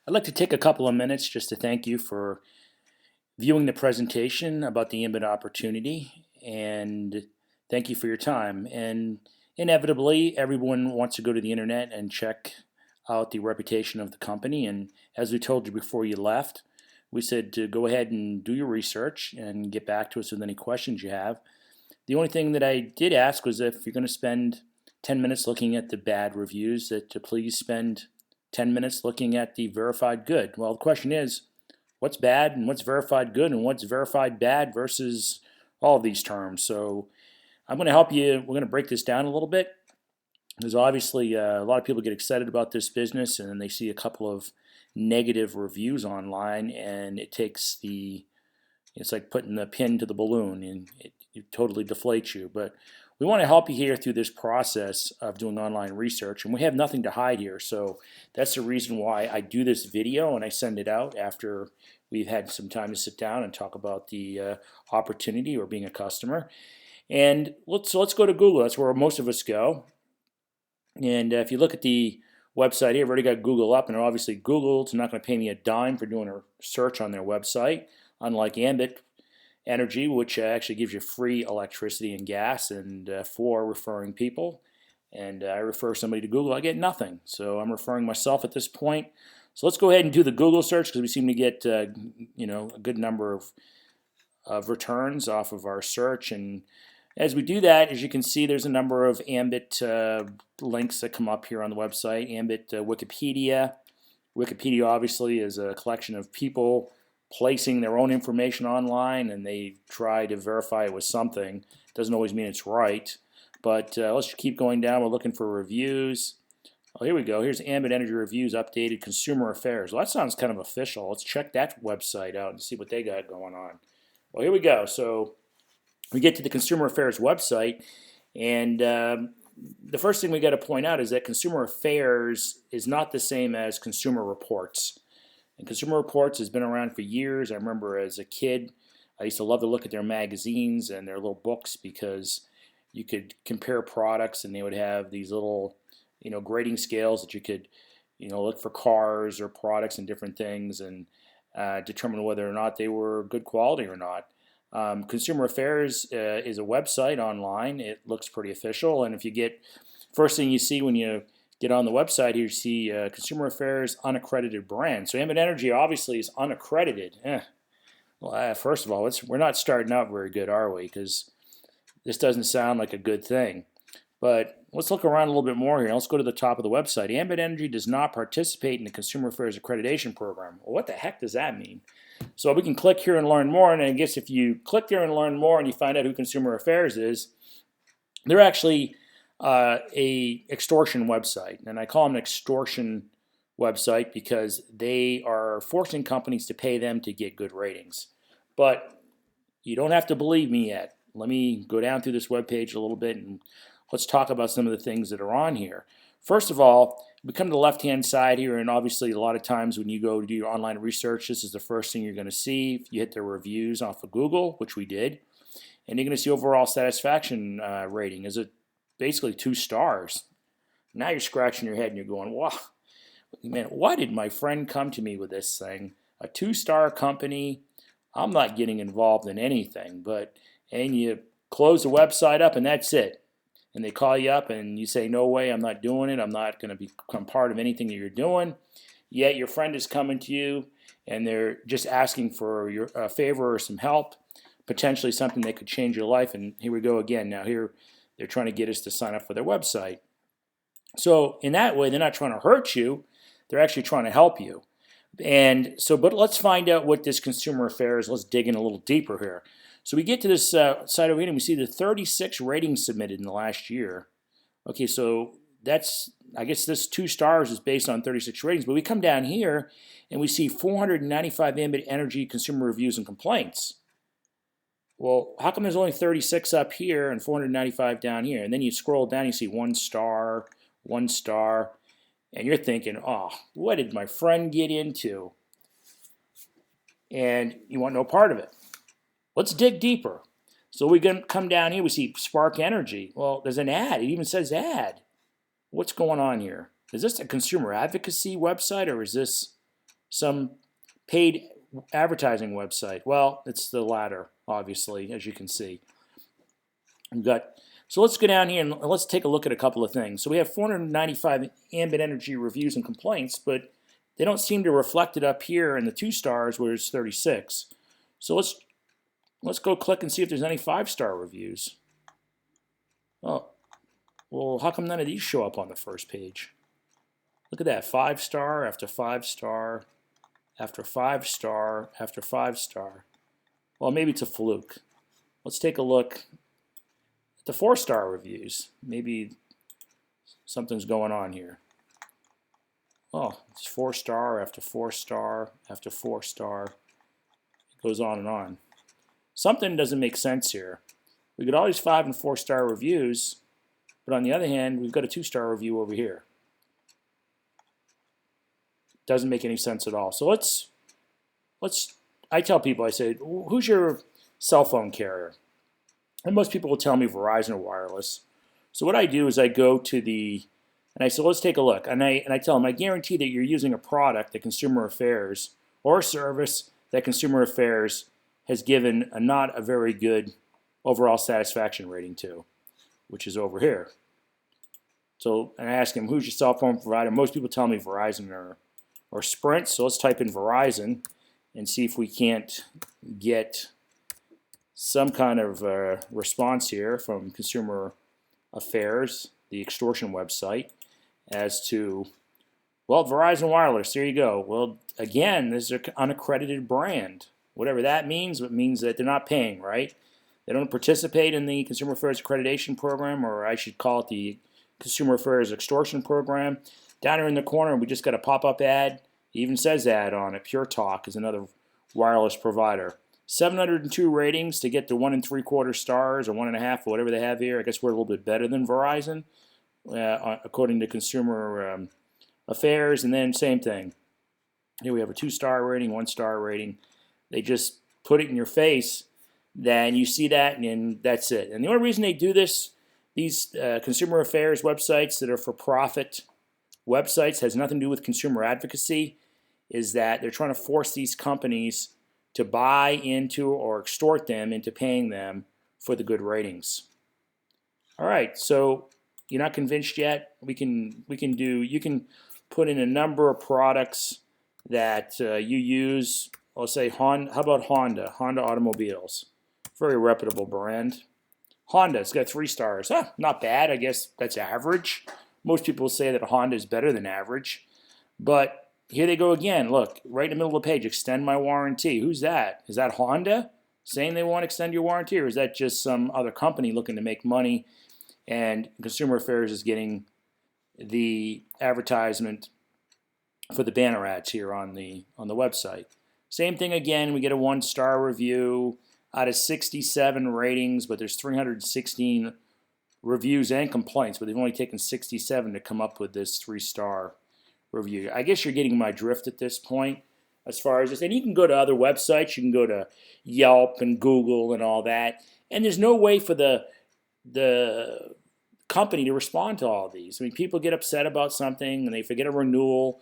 I'd like to take a couple of minutes just to thank you for viewing the presentation about the Ambit opportunity and thank you for your time. And inevitably, everyone wants to go to the internet and check out the reputation of the company. And as we told you before you left, we said to go ahead and do your research and get back to us with any questions you have. The only thing that I did ask was if you're going to spend 10 minutes looking at the bad reviews, that to please spend 10 minutes looking at the verified good. Well, the question is, what's bad and what's verified good and what's verified bad versus all of these terms. So I'm going to help you. We're going to break this down a little bit because obviously a lot of people get excited about this business and then they see a couple of negative reviews online and it's like putting the pin to the balloon and it totally deflates you. But we want to help you here through this process of doing online research, and we have nothing to hide here. So that's the reason why I do this video and I send it out after we've had some time to sit down and talk about the opportunity or being a customer. And let's go to Google. That's where most of us go. And if you look at the website here, I've already got Google up, and obviously Google's not going to pay me a dime for doing a search on their website, unlike Ambit Energy, which actually gives you free electricity and gas and for referring people. And I refer somebody to Google, I get nothing. So I'm referring myself at this point. So let's go ahead and do the Google search because we seem to get a good number of returns off of our search. And as we do that, as you can see, there's a number of Ambit links that come up here on the website. Ambit Wikipedia. Wikipedia obviously is a collection of people placing their own information online, and they try to verify it with something. Doesn't always mean it's right. But let's keep going down. We're looking for reviews. Oh, here we go. Here's Ambit Energy Reviews Updated Consumer Affairs. Well, that sounds kind of official. Let's check that website out and see what they got going on. Well, here we go. So we get to the Consumer Affairs website, and the first thing we got to point out is that Consumer Affairs is not the same as Consumer Reports. And Consumer Reports has been around for years. I remember as a kid, I used to love to look at their magazines and their little books because you could compare products, and they would have these little, grading scales that you could, look for cars or products and different things and determine whether or not they were good quality or not. Consumer Affairs is a website online. It looks pretty official, and if you get first thing you see when you get on the website here, you see Consumer Affairs unaccredited brand. So Ambit Energy obviously is unaccredited. Well, first of all, we're not starting out very good, are we? Because this doesn't sound like a good thing. But let's look around a little bit more here. Let's go to the top of the website. Ambit Energy does not participate in the Consumer Affairs Accreditation Program. Well, what the heck does that mean? So we can click here and learn more. And I guess if you click there and learn more and you find out who Consumer Affairs is, they're actually a extortion website. And I call them an extortion website because they are forcing companies to pay them to get good ratings. But you don't have to believe me yet. Let me go down through this webpage a little bit and let's talk about some of the things that are on here. First of all, we come to the left-hand side here, and obviously a lot of times when you go to do your online research, this is the first thing you're going to see. If you hit the reviews off of Google, which we did, and you're going to see overall satisfaction rating. Is it basically 2 stars? Now you're scratching your head and you're going, wow, man, why did my friend come to me with this thing? A 2-star company, I'm not getting involved in anything. And you close the website up and that's it. And they call you up and you say, no way, I'm not doing it. I'm not going to become part of anything that you're doing. Yet your friend is coming to you and they're just asking for your favor or some help, potentially something that could change your life. And here we go again. Now here they're trying to get us to sign up for their website. So in that way, they're not trying to hurt you. They're actually trying to help you. And so, but let's find out what this Consumer Affairs, let's dig in a little deeper here. So we get to this site over here and we see the 36 ratings submitted in the last year. Okay, so that's, I guess this 2 stars is based on 36 ratings, but we come down here and we see 495 Ambit Energy consumer reviews and complaints. Well, how come there's only 36 up here and 495 down here? And then you scroll down, you see 1 star, 1 star, and you're thinking, oh, what did my friend get into? And you want no part of it. Let's dig deeper. So we come down here, we see Spark Energy. Well, there's an ad. It even says ad. What's going on here? Is this a consumer advocacy website or is this some paid advertising website. Well, it's the latter, obviously, as you can see. We've got, so let's go down here and let's take a look at a couple of things. So we have 495 Ambit Energy reviews and complaints, but they don't seem to reflect it up here in the 2 stars where it's 36. So let's go click and see if there's any 5-star reviews. Oh, well, how come none of these show up on the first page? Look at that, 5-star after 5-star after 5-star after 5-star. Well, maybe it's a fluke. Let's take a look at the 4-star reviews. Maybe something's going on here. Oh, it's 4-star after 4-star after 4-star. It goes on and on. Something doesn't make sense here. We get all these 5- and 4-star reviews, but on the other hand, we've got a 2-star review over here. Doesn't make any sense at all. So I tell people, I say, who's your cell phone carrier? And most people will tell me Verizon or wireless. So what I do is I go to and I say, let's take a look. And I tell them, I guarantee that you're using a product that Consumer Affairs or a service that Consumer Affairs has given not a very good overall satisfaction rating to, which is over here. So, and I ask them, who's your cell phone provider? Most people tell me Verizon or Sprint. So let's type in Verizon and see if we can't get some kind of response here from Consumer Affairs, the extortion website, as to, well, Verizon Wireless, there you go. Well, again, this is an unaccredited brand. Whatever that means, it means that they're not paying, right? They don't participate in the Consumer Affairs Accreditation Program, or I should call it the Consumer Affairs Extortion Program. Down here in the corner, we just got a pop-up ad. It even says ad on it. Pure Talk is another wireless provider. 702 ratings to get to 1 3/4 stars or 1.5 or whatever they have here. I guess we're a little bit better than Verizon, according to Consumer Affairs. And then same thing. Here we have a 2-star rating, 1-star rating. They just put it in your face. Then you see that, and that's it. And the only reason they do this, these Consumer Affairs websites that are for-profit websites, has nothing to do with consumer advocacy, is that they're trying to force these companies to buy into or extort them into paying them for the good ratings. All right, so you're not convinced yet? You can put in a number of products that you use. I'll say Honda. How about Honda? Honda Automobiles, very reputable brand. Honda, it's got 3 stars. Not bad. I guess that's average. Most people say that a Honda is better than average, but here they go again. Look, right in the middle of the page, extend my warranty. Who's that? Is that Honda saying they want to extend your warranty, or is that just some other company looking to make money and Consumer Affairs is getting the advertisement for the banner ads here on the website? Same thing again, we get a 1-star review out of 67 ratings, but there's 316 reviews and complaints, but they've only taken 67 to come up with this 3-star review. I guess you're getting my drift at this point as far as this. And you can go to other websites. You can go to Yelp and Google and all that. And there's no way for the company to respond to all of these. I mean, people get upset about something and they forget a renewal,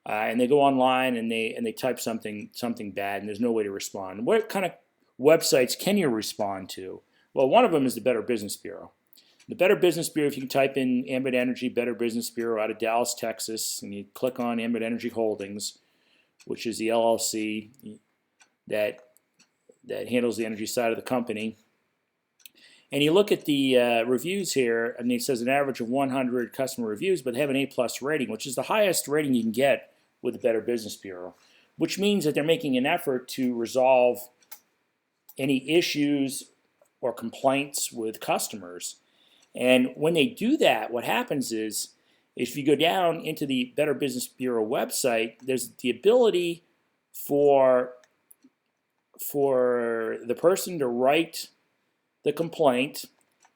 and they go online and they type something bad, and there's no way to respond. What kind of websites can you respond to? Well, one of them is the Better Business Bureau. The Better Business Bureau, if you can type in Ambit Energy, Better Business Bureau out of Dallas, Texas, and you click on Ambit Energy Holdings, which is the LLC that handles the energy side of the company. And you look at the reviews here, and it says an average of 100 customer reviews, but they have an A+ rating, which is the highest rating you can get with the Better Business Bureau, which means that they're making an effort to resolve any issues or complaints with customers. And when they do that, what happens is, if you go down into the Better Business Bureau website, there's the ability for the person to write the complaint,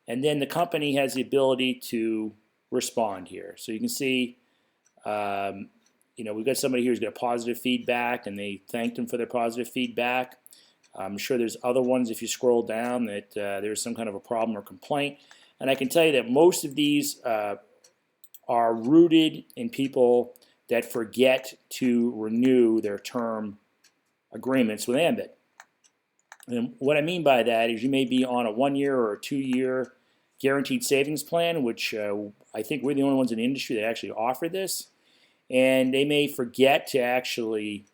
and then the company has the ability to respond here. So you can see, we've got somebody here who's got positive feedback, and they thanked them for their positive feedback. I'm sure there's other ones if you scroll down that there's some kind of a problem or complaint. And I can tell you that most of these are rooted in people that forget to renew their term agreements with Ambit. And what I mean by that is you may be on a 1-year or a 2-year guaranteed savings plan, which I think we're the only ones in the industry that actually offer this. And they may forget to actually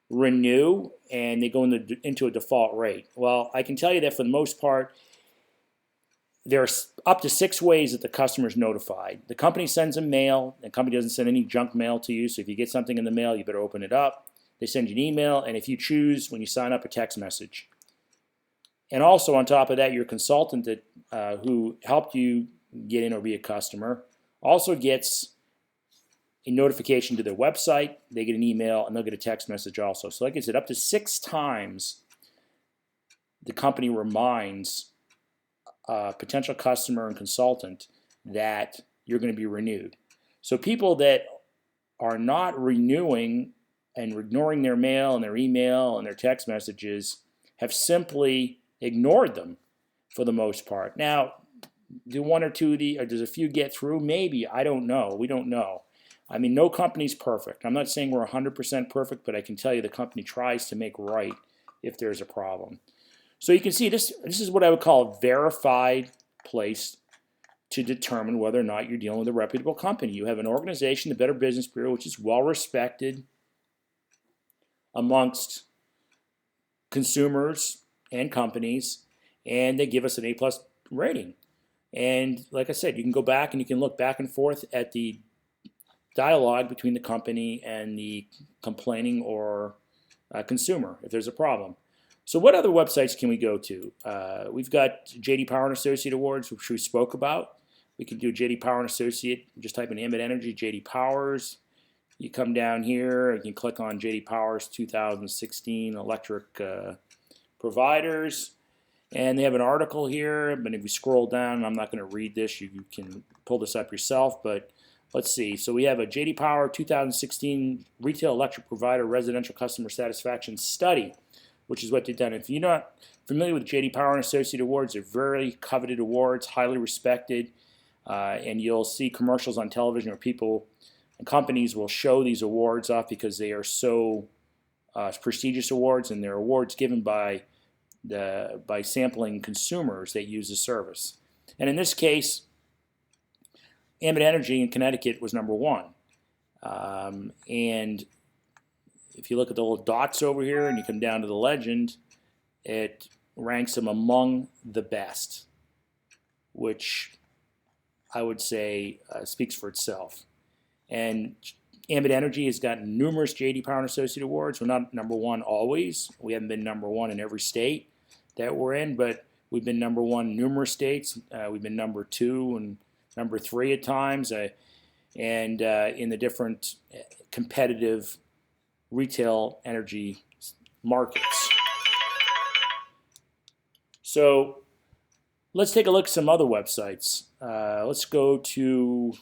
renew, and they go into a default rate. Well, I can tell you that for the most part, there's up to 6 ways that the customer is notified. The company sends a mail. The company doesn't send any junk mail to you, so if you get something in the mail, you better open it up. They send you an email, and if you choose, when you sign up, a text message. And also on top of that, your consultant that who helped you get in or be a customer also gets a notification to their website. They get an email, and they'll get a text message also. So like I said, up to 6 times the company reminds a potential customer and consultant that you're going to be renewed. So people that are not renewing and ignoring their mail and their email and their text messages have simply ignored them for the most part. Now, do one or two or does a few get through? Maybe. I don't know. We don't know. I mean, no company's perfect. I'm not saying we're 100% perfect, but I can tell you the company tries to make right if there's a problem. So you can see this is what I would call a verified place to determine whether or not you're dealing with a reputable company. You have an organization, the Better Business Bureau, which is well respected amongst consumers and companies, and they give us an A+ rating. And like I said, you can go back and you can look back and forth at the dialogue between the company and the complaining or consumer if there's a problem. So what other websites can we go to? We've got J.D. Power and Associate Awards, which we spoke about. We can do J.D. Power and Associate. Just type in Ambit Energy, J.D. Powers. You come down here, you can click on J.D. Powers 2016 electric providers. And they have an article here, but if you scroll down, I'm not going to read this. You can pull this up yourself, but let's see. So we have a J.D. Power 2016 Retail Electric Provider Residential Customer Satisfaction Study, which is what they've done. If you're not familiar with J.D. Power and Associate Awards, they're very coveted awards, highly respected, and you'll see commercials on television where people and companies will show these awards off because they are so prestigious awards, and they're awards given by sampling consumers that use the service. And in this case, Ambit Energy in Connecticut was #1. And if you look at the little dots over here and you come down to the legend, it ranks them among the best, which I would say speaks for itself. And Ambit Energy has gotten numerous J.D. Power and Associate Awards. We're not #1 always. We haven't been #1 in every state that we're in, but we've been #1 in numerous states. We've been #2 and #3 at times, and in the different competitive retail energy markets. So let's take a look at some other websites. Let's go to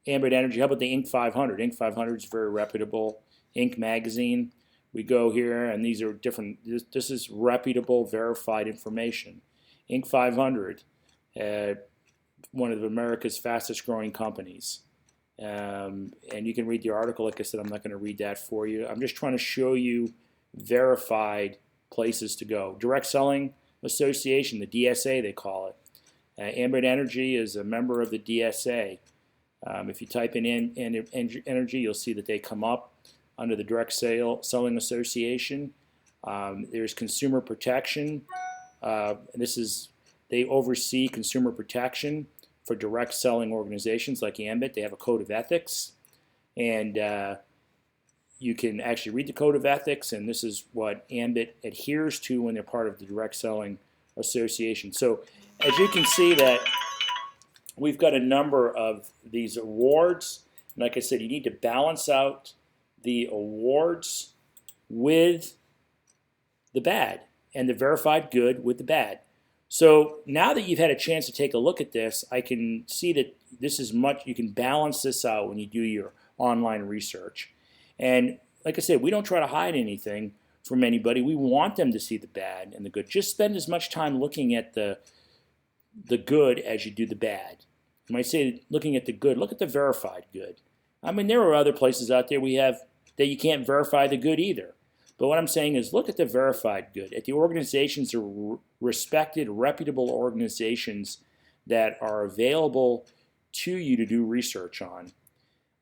Ambit Energy. How about the Inc. 500? Inc. 500 is very reputable. Inc. magazine. We go here, and these are different. This is reputable, verified information. Inc. 500, one of America's fastest growing companies. And you can read the article. Like I said, I'm not going to read that for you. I'm just trying to show you verified places to go. Direct Selling Association, the DSA they call it. Ambit Energy is a member of the DSA. If you type in energy, you'll see that they come up under the Direct Selling Association. There's Consumer Protection. They oversee consumer protection for direct selling organizations like Ambit. They have a code of ethics, and you can actually read the code of ethics, and this is what Ambit adheres to when they're part of the Direct Selling Association. So as you can see that we've got a number of these awards. And like I said, you need to balance out the awards with the bad and the verified good with the bad. So now that you've had a chance to take a look at this, I can see that this is much, you can balance this out when you do your online research. And like I said, we don't try to hide anything from anybody. We want them to see the bad and the good. Just spend as much time looking at the good as you do the bad. You might say, looking at the good, look at the verified good. I mean, there are other places out there we have that you can't verify the good either. But what I'm saying is look at the verified good, at the organizations or respected, reputable organizations that are available to you to do research on.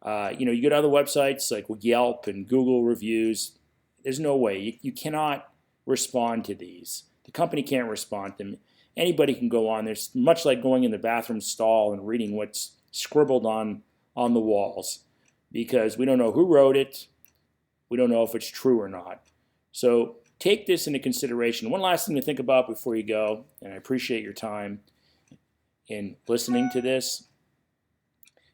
You go to other websites like Yelp and Google reviews. There's no way. You cannot respond to these. The company can't respond to them. Anybody can go on. There's much like going in the bathroom stall and reading what's scribbled on the walls, because we don't know who wrote it. We don't know if it's true or not. So take this into consideration. One last thing to think about before you go, and I appreciate your time in listening to this,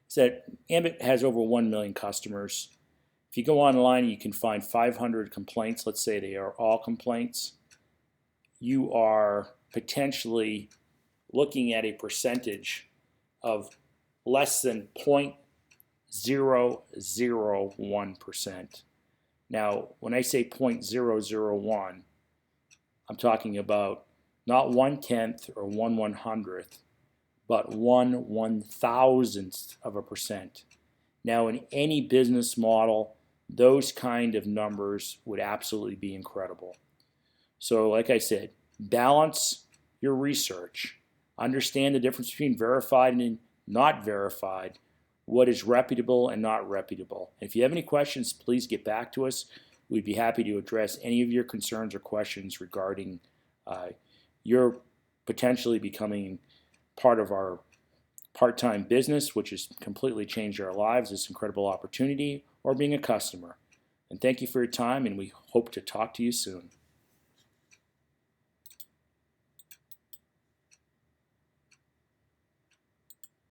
is that Ambit has over 1 million customers. If you go online, you can find 500 complaints. Let's say they are all complaints. You are potentially looking at a percentage of less than 0.001%. Now, when I say 0.001, I'm talking about not 1/10 or 1/100th, but 1/1000th of a percent. Now, in any business model, those kind of numbers would absolutely be incredible. So, like I said, balance your research. Understand the difference between verified and not verified, what is reputable and not reputable. If you have any questions, please get back to us. We'd be happy to address any of your concerns or questions regarding your potentially becoming part of our part-time business, which has completely changed our lives, this incredible opportunity, or being a customer. And thank you for your time, and we hope to talk to you soon.